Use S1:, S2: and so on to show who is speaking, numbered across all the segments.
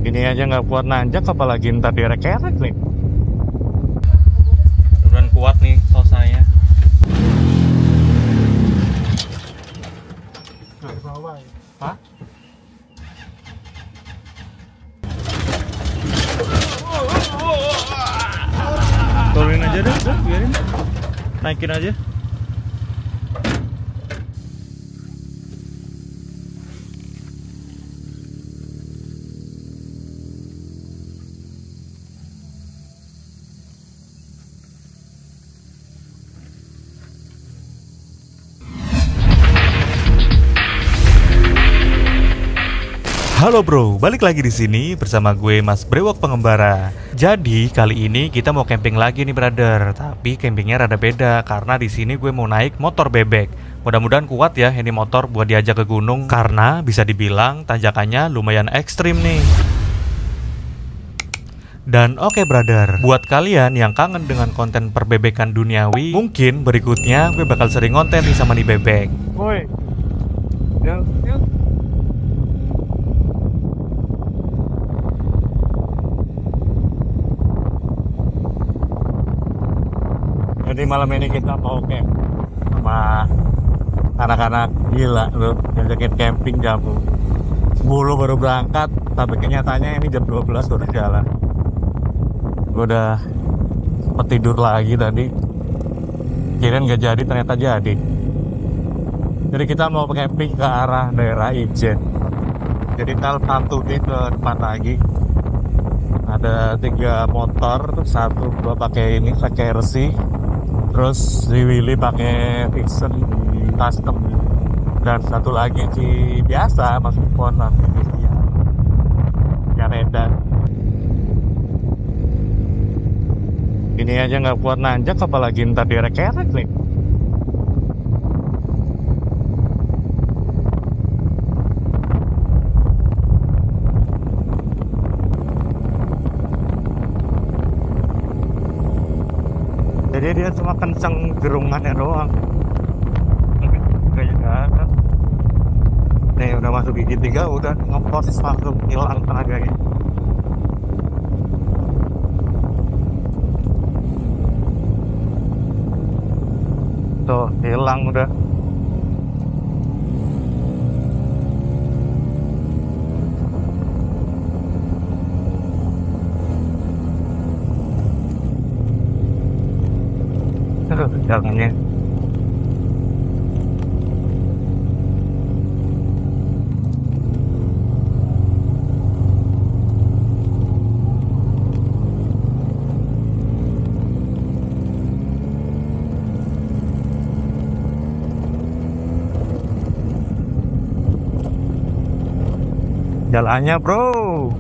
S1: Ini aja nggak kuat nanjak, apalagi ntar direk-erek nih.
S2: Mudah-mudahan kuat nih tosanya.
S1: Hah?
S2: Turunin aja deh, udah biarin. Naikin aja.
S3: Halo bro, balik lagi di sini bersama gue Mas Brewok Pengembara. Jadi kali ini kita mau camping lagi nih brother, tapi campingnya rada beda karena di sini gue mau naik motor bebek. Mudah-mudahan kuat ya ini motor buat diajak ke gunung karena bisa dibilang tanjakannya lumayan ekstrim nih. Dan oke brother, buat kalian yang kangen dengan konten perbebekan duniawi, mungkin berikutnya gue bakal sering konten nih sama nih bebek.
S1: Woi, yuk. Jadi malam ini kita mau camp sama anak-anak gila loh, ngajakin camping jam 10 baru berangkat, tapi kenyataannya ini jam 12 udah jalan. Gue udah sempet tidur lagi tadi, kirain nggak jadi, ternyata jadi. Jadi kita mau camping ke arah daerah Ijen. Jadi tel satu ke depan lagi. Ada 3 motor, satu gua pakai ini, pakai RC. Terus si Willy pakai Vixen custom, dan satu lagi si biasa Mas Pon ya Redan. Ini aja nggak kuat nanjak, apalagi ntar direk-erek nih. Jadi dia cuma kenceng gerungannya doang. Kayaknya nih udah masuk gigi 3, udah ngepos langsung hilang tenaganya. Tuh hilang udah. Jalannya jalannya bro.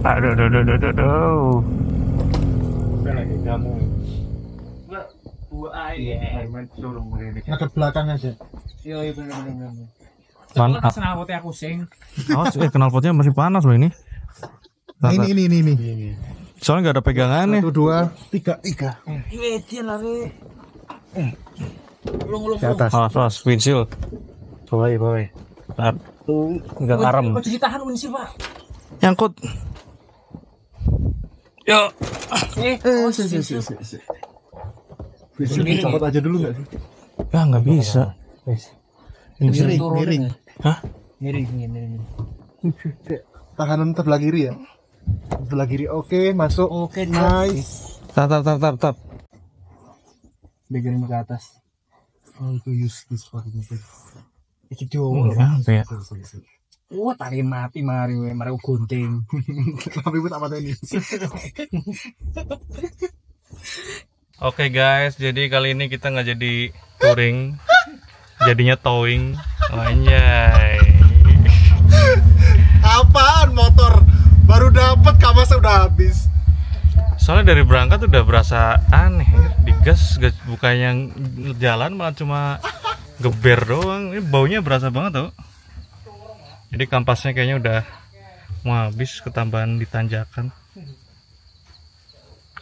S1: Aduh.
S2: Lagi kamu.
S4: Nah, ke belakang aja.
S5: Iya bener.
S1: Mana?
S5: Knalpotnya aku sing.
S1: Awas, knalpotnya masih panas loh ini.
S4: Nah, ini.
S1: Soalnya nggak ada pegangannya.
S4: 1, 2, 3.
S5: Wedin lah re. Ulung.
S4: Di atas.
S1: Awas, windshield. Bawah. Satu, nggak karem.
S5: Kok jadi tahan unsi pak?
S1: Nyangkut. Yuk.
S4: Si. Copot aja dulu nggak sih?
S1: Ya nggak bisa.
S4: Miring.
S1: Hah?
S5: Miring.
S4: Tahanan sebelah kiri ya. Sebelah kiri, oke, masuk.
S5: Oke,
S4: nice.
S1: Tar.
S5: Bagian ke atas.
S4: Oh, itu use this fucking thing.
S5: Iki diowo.
S1: Apa ya?
S5: Wah, tali mati mari gunting.
S4: Tapi buat apa ini?
S2: Oke guys, jadi kali ini kita nggak jadi touring, jadinya towing. Anjay.
S4: Apaan motor? Baru dapet kamasnya udah habis.
S2: Soalnya dari berangkat udah berasa aneh, digas bukannya jalan malah cuma geber doang. Ini baunya berasa banget tuh. Jadi kampasnya kayaknya udah mau habis, ketambahan di tanjakan.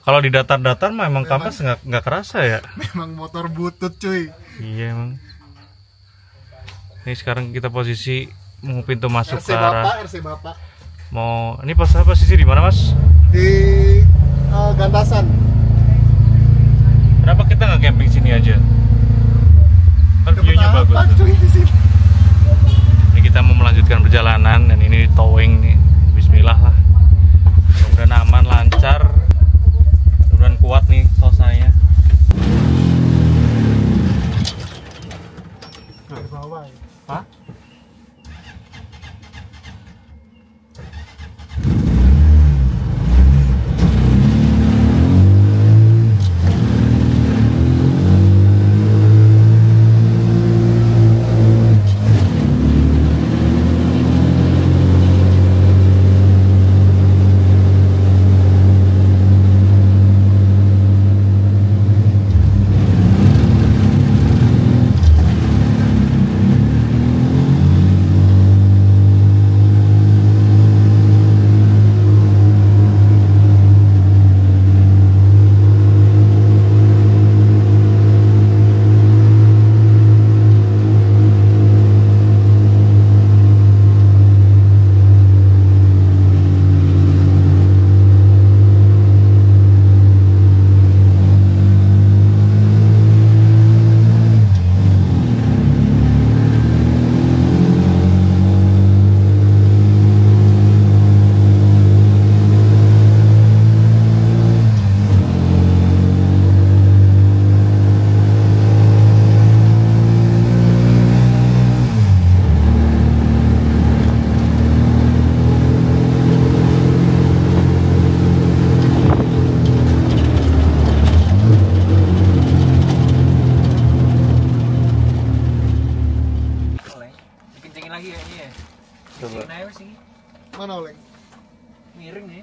S2: Kalau di datar-datar mah emang kampas nggak kerasa ya.
S4: Memang motor butut cuy.
S2: Iya emang. Ini sekarang kita posisi mau pintu masuk
S4: RC
S2: ke arah
S4: Bapak.
S2: Mau ini pos apa sih di mana Mas?
S4: Di Gantasan.
S2: Kenapa kita nggak camping sini aja? Kan view-nya bagus
S4: Apa,
S2: tuh.
S4: cuy, di sini?
S2: Ini kita mau melanjutkan perjalanan dan ini towing nih. Bismillah lah. Mudah-mudahan aman, lancar. Mudah-mudahan kuat nih tosanya.
S4: Dari bawah ya.
S2: Hah?
S5: Kencengin lagi ya ini ya.
S2: Coba.
S5: Kencengin aja sih.
S4: Mana oleng?
S5: Miring nih.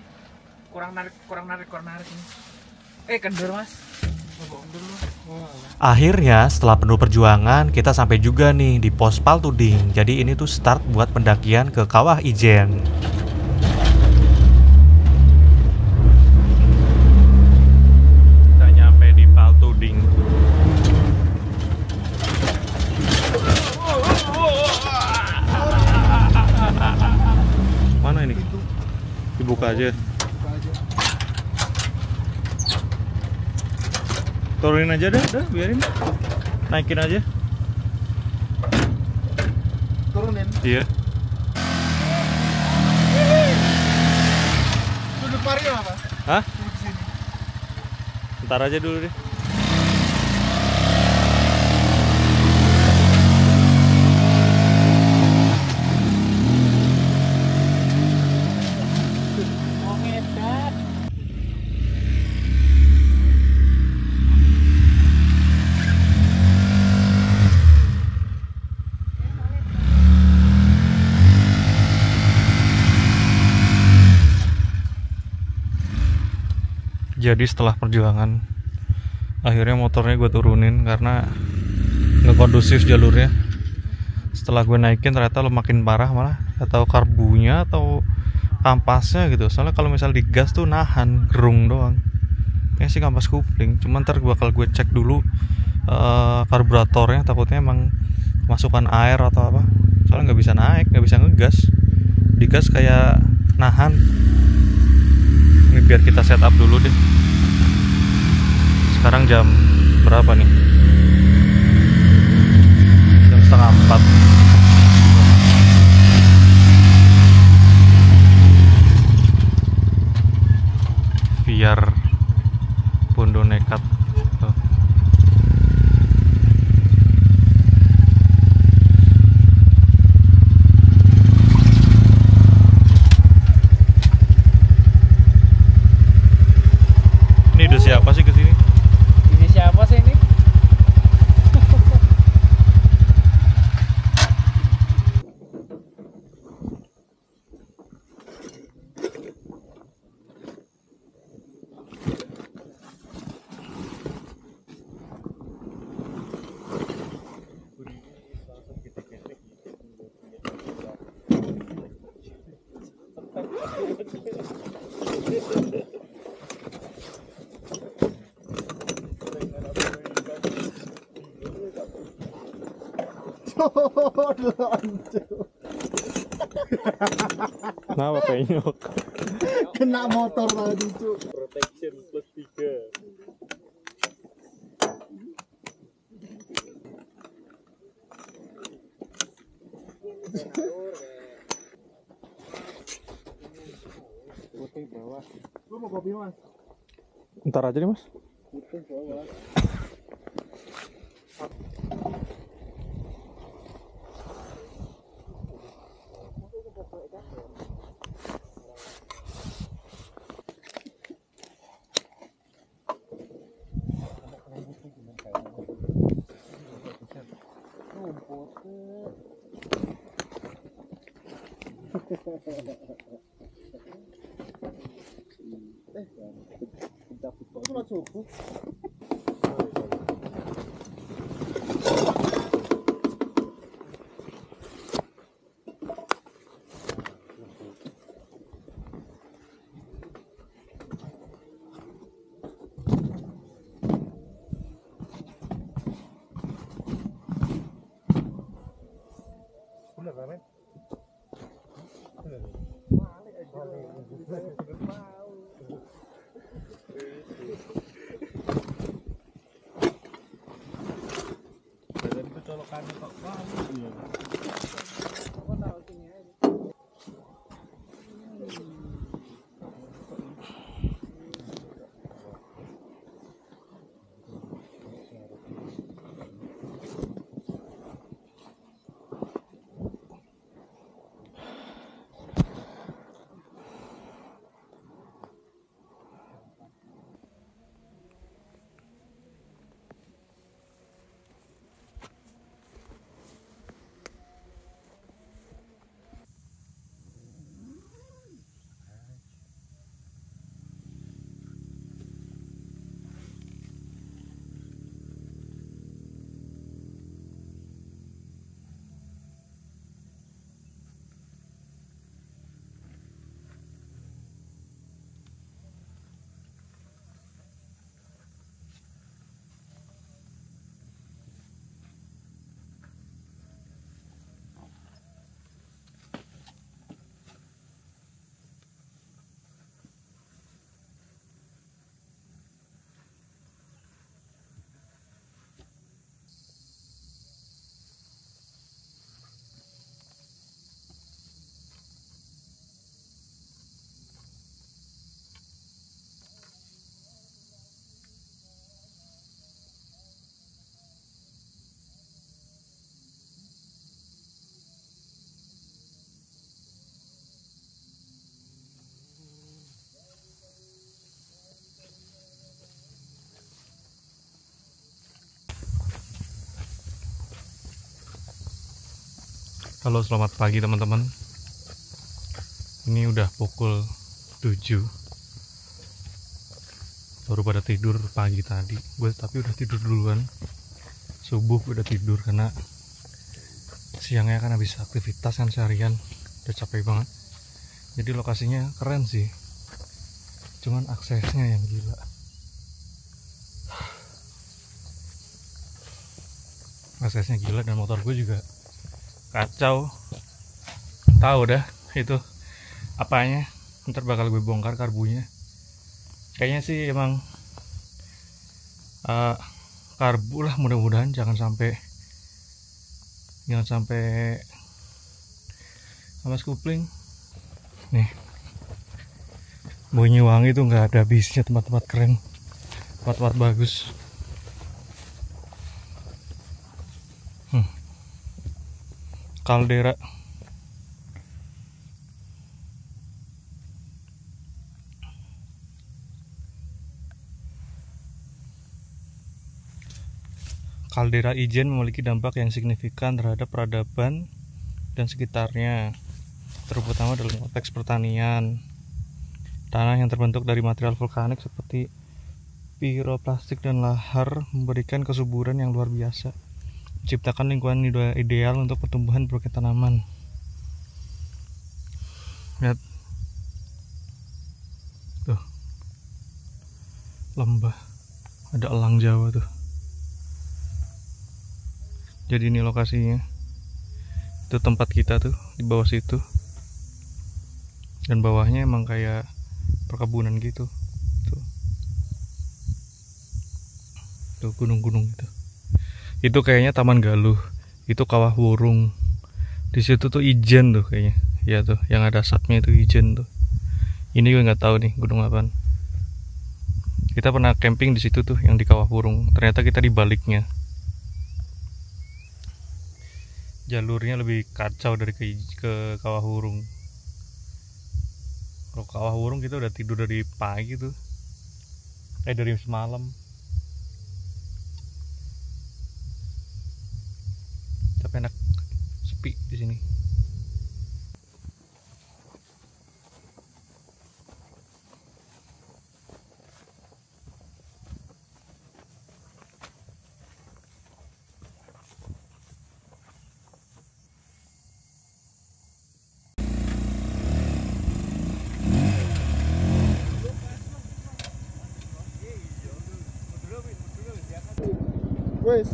S5: Kurang narik ini. Kendor Mas. Kendor lu.
S3: Akhirnya setelah penuh perjuangan kita sampai juga nih di pos Paltuding. Jadi ini tuh start buat pendakian ke Kawah Ijen.
S2: Kita nyampe di Paltuding. Mana ini? Dibuka aja. Turunin aja dah, biarin. Naikin aja.
S4: Turunin.
S2: Iya.
S4: Duduk Mario apa?
S2: Hah?
S4: Duduk sini.
S2: Ntar aja dulu deh. Jadi setelah perjuangan akhirnya motornya gue turunin karena nggak kondusif jalurnya. Setelah gue naikin ternyata lo makin parah malah, atau karbunya atau kampasnya gitu. Soalnya kalau misal digas tuh nahan gerung doang. Kayaknya sih kampas kupling. Cuman ntar bakal gue cek dulu karburatornya, takutnya emang masukan air atau apa. Soalnya nggak bisa naik, nggak bisa ngegas. Digas kayak nahan. Ini biar kita setup dulu deh. Sekarang jam berapa nih? Jam 3:30. Biar Bondo nekat. Tuh. Ini udah siapa sih kesini?
S5: Ini siapa sih ini?
S2: Kenapa penyok?
S4: Kena motor tadi cu.
S2: Protection plus 3.
S4: Lu mau kopi mas?
S2: Ntar aja nih mas.
S4: Sholat subuh.
S2: Halo, selamat pagi teman-teman. Ini udah pukul 7. Baru pada tidur pagi tadi. Gue tapi udah tidur duluan. Subuh udah tidur karena siangnya kan habis aktivitas kan seharian. Udah capek banget. Jadi lokasinya keren sih. Cuman aksesnya yang gila. Aksesnya gila dan motor gue juga kacau. Tahu dah itu apanya, ntar bakal gue bongkar karbunya. Kayaknya sih emang karbu lah, mudah-mudahan jangan sampai awas kupling. Nih bunyi wangi tuh nggak ada habisnya, tempat-tempat keren, tempat-tempat bagus. Kaldera. Kaldera Ijen memiliki dampak yang signifikan terhadap peradaban dan sekitarnya, terutama dalam konteks pertanian. Tanah yang terbentuk dari material vulkanik seperti piroplastik dan lahar memberikan kesuburan yang luar biasa, menciptakan lingkungan ideal untuk pertumbuhan berbagai tanaman. Lihat tuh, lembah, ada elang Jawa tuh. Jadi ini lokasinya, itu tempat kita tuh di bawah situ. Dan bawahnya emang kayak perkebunan gitu. Tuh gunung-gunung gitu. Itu kayaknya Taman Galuh. Itu Kawah Wurung. Di situ tuh Ijen tuh kayaknya. Ya tuh, yang ada asapnya itu Ijen tuh. Ini gue nggak tahu nih gunung apaan. Kita pernah camping di situ tuh yang di Kawah Wurung. Ternyata kita di baliknya. Jalurnya lebih kacau dari ke Kawah Wurung. Kalau Kawah Wurung kita udah tidur dari pagi tuh. Dari semalam. Tapi enak sepi di sini.
S4: Wes.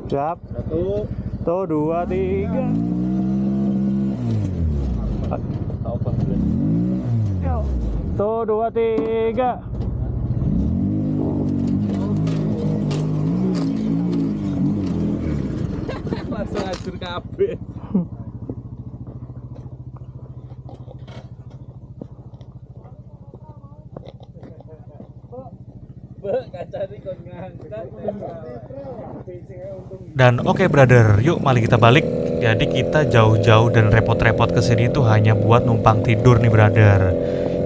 S1: Siap.
S4: 1,
S1: Tuh 2, 3. Tuh 2, 3.
S5: Langsung hancur kabeh.
S3: Dan oke brother, yuk mari kita balik. Jadi kita jauh-jauh dan repot-repot kesini tuh hanya buat numpang tidur nih brother.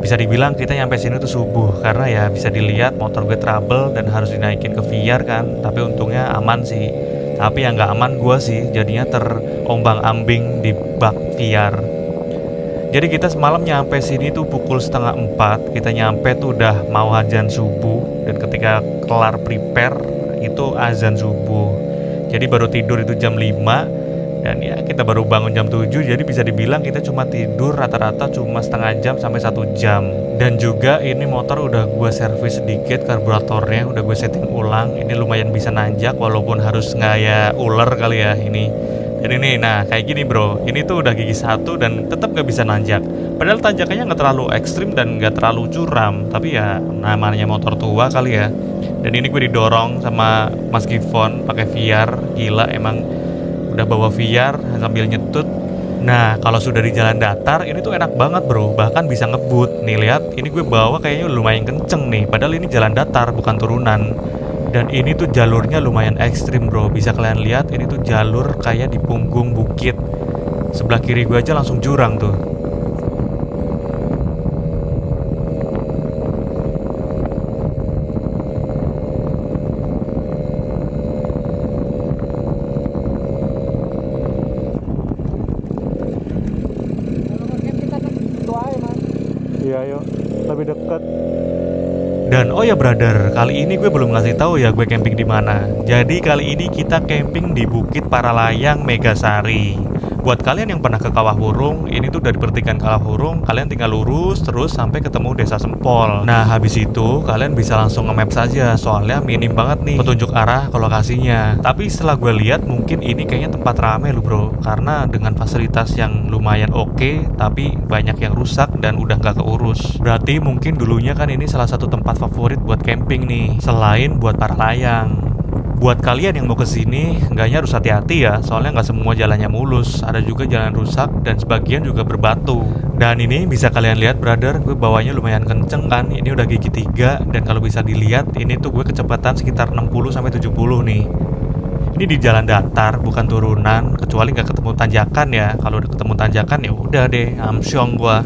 S3: Bisa dibilang kita nyampe sini tuh subuh, karena ya bisa dilihat motor gue trouble dan harus dinaikin ke VR kan. Tapi untungnya aman sih. Tapi yang nggak aman gue sih, jadinya terombang-ambing di bak VR. Jadi kita semalam nyampe sini tuh pukul 3:30. Kita nyampe tuh udah mau azan subuh, dan ketika kelar prepare itu azan subuh. Jadi baru tidur itu jam 5, dan ya kita baru bangun jam 7. Jadi bisa dibilang kita cuma tidur rata-rata cuma setengah jam sampai 1 jam. Dan juga ini motor udah gue servis sedikit, karburatornya udah gue setting ulang. Ini lumayan bisa nanjak walaupun harus ngaya ular kali ya ini. Dan ini, nah kayak gini bro, ini tuh udah gigi 1 dan tetap gak bisa nanjak. Padahal tanjakannya gak terlalu ekstrim dan gak terlalu curam, tapi ya namanya motor tua kali ya. Dan ini gue didorong sama Mas Givon pakai VR, gila emang udah bawa VR sambil nyetut. Nah kalau sudah di jalan datar ini tuh enak banget bro, bahkan bisa ngebut. Nih lihat, ini gue bawa kayaknya lumayan kenceng nih, padahal ini jalan datar bukan turunan. Dan ini tuh jalurnya lumayan ekstrim bro, bisa kalian lihat ini tuh jalur kayak di punggung bukit. Sebelah kiri gue aja langsung jurang tuh.
S1: Iya yuk, lebih dekat.
S3: Dan oh ya brother, kali ini gue belum ngasih tahu ya gue camping di mana. Jadi kali ini kita camping di Bukit Paralayang Megasari. Buat kalian yang pernah ke Kawah Wurung, ini tuh dari pertigaan Kawah Wurung, kalian tinggal lurus terus sampai ketemu Desa Sempol. Nah habis itu kalian bisa langsung nge-map saja, soalnya minim banget nih petunjuk arah ke lokasinya. Tapi setelah gue lihat mungkin ini kayaknya tempat rame loh bro, karena dengan fasilitas yang lumayan oke, tapi banyak yang rusak dan udah nggak keurus. Berarti mungkin dulunya kan ini salah satu tempat favorit buat camping nih, selain buat para layang. Buat kalian yang mau kesini, enggaknya harus hati-hati ya, soalnya nggak semua jalannya mulus, ada juga jalan rusak dan sebagian juga berbatu. Dan ini bisa kalian lihat brother, gue bawanya lumayan kenceng kan, ini udah gigi 3, dan kalau bisa dilihat ini tuh gue kecepatan sekitar 60-70 nih. Ini di jalan datar, bukan turunan, kecuali nggak ketemu tanjakan ya. Kalau udah ketemu tanjakan ya udah deh, amsyong gua.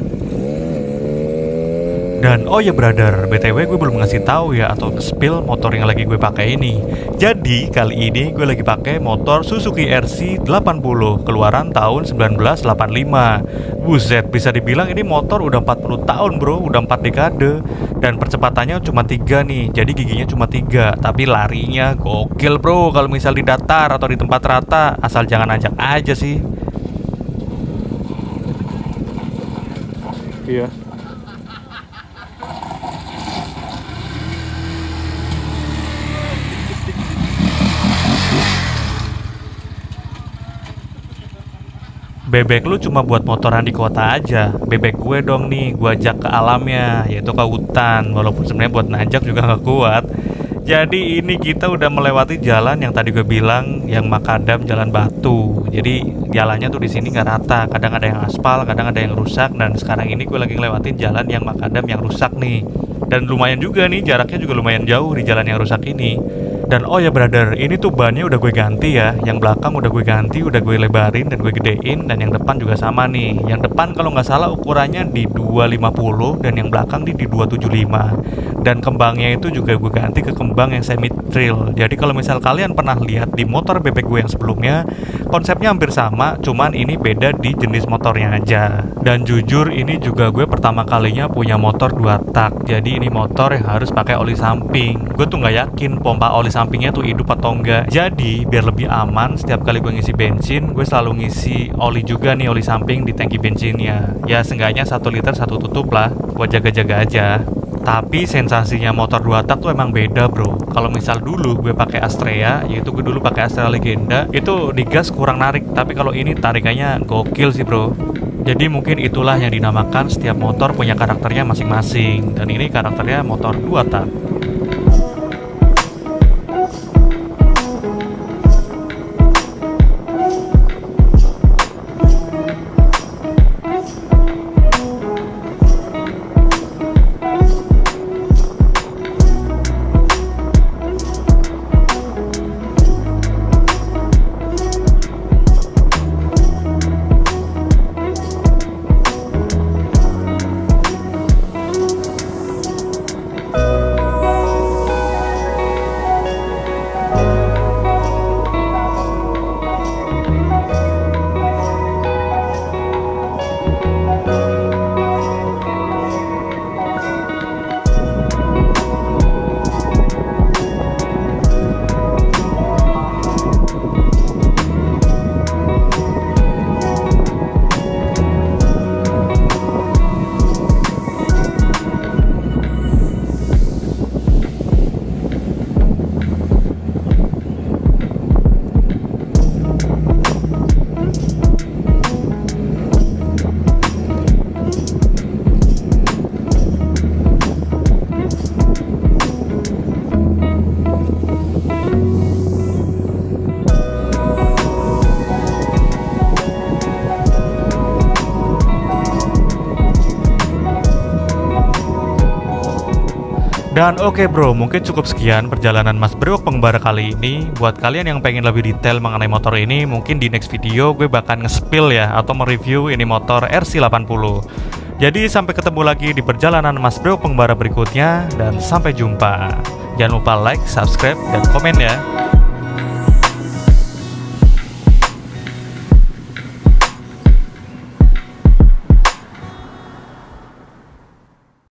S3: Dan oh ya brother, BTW gue belum ngasih tahu ya atau spill motor yang lagi gue pakai ini. Jadi kali ini gue lagi pakai motor Suzuki RC 80 keluaran tahun 1985. Buset, bisa dibilang ini motor udah 40 tahun bro, udah 4 dekade. Dan percepatannya cuma 3 nih, jadi giginya cuma 3. Tapi larinya gokil bro, kalau misal di datar atau di tempat rata, asal jangan ajak aja sih.
S1: Iya.
S3: bebek lu cuma buat motoran di kota aja. Bebek gue dong nih, gue ajak ke alamnya, yaitu ke hutan. Walaupun sebenarnya buat nanjak juga nggak kuat. Jadi ini kita udah melewati jalan yang tadi gue bilang, yang makadam jalan batu. Jadi jalannya tuh di sini nggak rata. Kadang ada yang aspal, kadang ada yang rusak. Dan sekarang ini gue lagi ngelewatin jalan yang makadam yang rusak nih. Dan lumayan juga nih, jaraknya juga lumayan jauh di jalan yang rusak ini. Dan oh ya brother, ini tuh bannya udah gue ganti ya. Yang belakang udah gue ganti, udah gue lebarin dan gue gedein. Dan yang depan juga sama nih. Yang depan kalau nggak salah ukurannya di 250 dan yang belakang di 275. Dan kembangnya itu juga gue ganti ke kembang yang semi trail. Jadi kalau misal kalian pernah lihat di motor bebek gue yang sebelumnya, konsepnya hampir sama, cuman ini beda di jenis motornya aja. Dan jujur ini juga gue pertama kalinya punya motor 2 tak. Jadi ini motor yang harus pakai oli samping. Gue tuh nggak yakin pompa oli sampingnya tuh hidup atau enggak. Jadi biar lebih aman, setiap kali gue ngisi bensin, gue selalu ngisi oli juga nih, oli samping di tangki bensinnya. Ya seenggaknya 1 liter 1 tutup lah, buat jaga-jaga aja. Tapi sensasinya motor 2 tak tuh emang beda bro. Kalau misal dulu gue pakai Astrea, yaitu gue dulu pakai Astrea Legenda, itu digas kurang narik. Tapi kalau ini tarikannya gokil sih bro. Jadi mungkin itulah yang dinamakan setiap motor punya karakternya masing-masing. Dan ini karakternya motor 2 tak. Dan oke bro, mungkin cukup sekian perjalanan Mas Brewok Pengembara kali ini. Buat kalian yang pengen lebih detail mengenai motor ini, mungkin di next video gue bakal nge-spill ya, atau mereview ini motor RC80. Jadi sampai ketemu lagi di perjalanan Mas Brewok Pengembara berikutnya, dan sampai jumpa. Jangan lupa like, subscribe, dan komen ya.